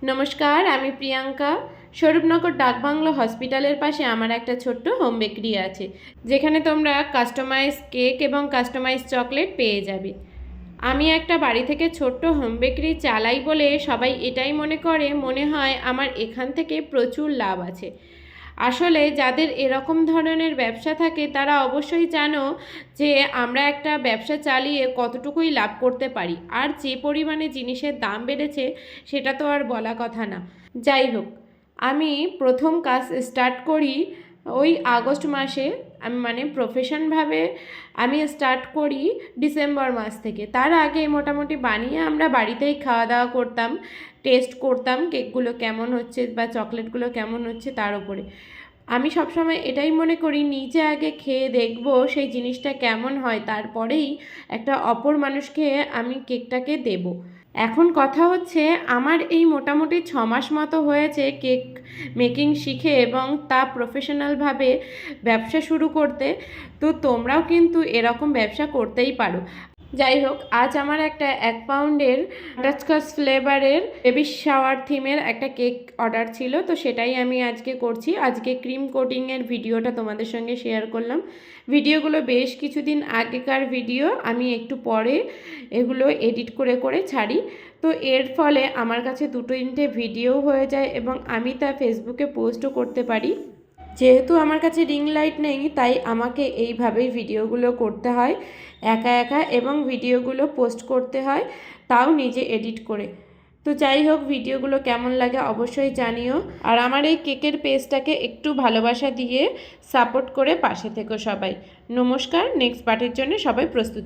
নমস্কার, আমি প্রিয়াঙ্কা। স্বরূপনগর ডাকবাংলো হসপিটালের পাশে আমার একটা ছোট্ট হোম বেকারি আছে, যেখানে তোমরা কাস্টমাইজ কেক এবং কাস্টমাইজ চকলেট পেয়ে যাবে। আমি একটা বাড়ি থেকে ছোট্ট হোম বেকারি চালাই বলে সবাই এটাই মনে হয় আমার এখান থেকে প্রচুর লাভ আছে। আসলে যাদের এরকম ধরনের ব্যবসা থাকে তারা অবশ্যই জানো যে আমরা একটা ব্যবসা চালিয়ে কতটুকুই লাভ করতে পারি, আর যে পরিমাণে জিনিসের দাম বেড়েছে সেটা তো আর বলা কথা না। যাই হোক, আমি প্রথম কাজ স্টার্ট করি ওই আগস্ট মাসে। আমি প্রফেশনভাবে আমি স্টার্ট করি ডিসেম্বর মাস থেকে। তার আগে মোটামুটি বানিয়ে আমরা বাড়িতেই খাওয়া দাওয়া করতাম, টেস্ট করতাম কেকগুলো কেমন হচ্ছে বা চকলেটগুলো কেমন হচ্ছে তার উপরে। আমি সবসময় এটাই মনে করি নিজে আগে খেয়ে দেখব সেই জিনিসটা কেমন হয়, তারপরেই একটা অপর মানুষকে আমি কেকটাকে দেব। এখন কথা হচ্ছে, আমার এই মোটামুটি 6 মাস মতো হয়েছে কেক মেকিং শিখে এবং তা প্রফেশনালভাবে ব্যবসা শুরু করতে। তো তোমরাও কিন্তু এরকম ব্যবসা করতেই পারো। যাই হোক, আজ আমার একটা 1 পাউন্ডের বাটারস্কচ ফ্লেভারের বেবি শাওয়ার থিমের একটা কেক অর্ডার ছিল, তো সেটাই আমি আজকে করছি। আজকে ক্রিম কোটিংয়ের ভিডিওটা তোমাদের সঙ্গে শেয়ার করলাম। ভিডিওগুলো বেশ কিছুদিন আগেকার ভিডিও, আমি একটু পরে এগুলো এডিট করে করে ছাড়ি। তো এর ফলে আমার কাছে 2-3টে ভিডিও হয়ে যায় এবং আমি তা ফেসবুকে পোস্টও করতে পারি। যেহেতু আমার কাছে রিং লাইট নেই, তাই আমাকে এইভাবেই ভিডিওগুলো করতে হয় একা একা, এবং ভিডিওগুলো পোস্ট করতে হয় তাও নিজে এডিট করে। তো যাই হোক, ভিডিওগুলো কেমন লাগে অবশ্যই জানিও, আর আমার এই কেকের পেজটাকে একটু ভালোবাসা দিয়ে সাপোর্ট করে পাশে থেকো সবাই। নমস্কার, নেক্সট পার্টের জন্য সবাই প্রস্তুত।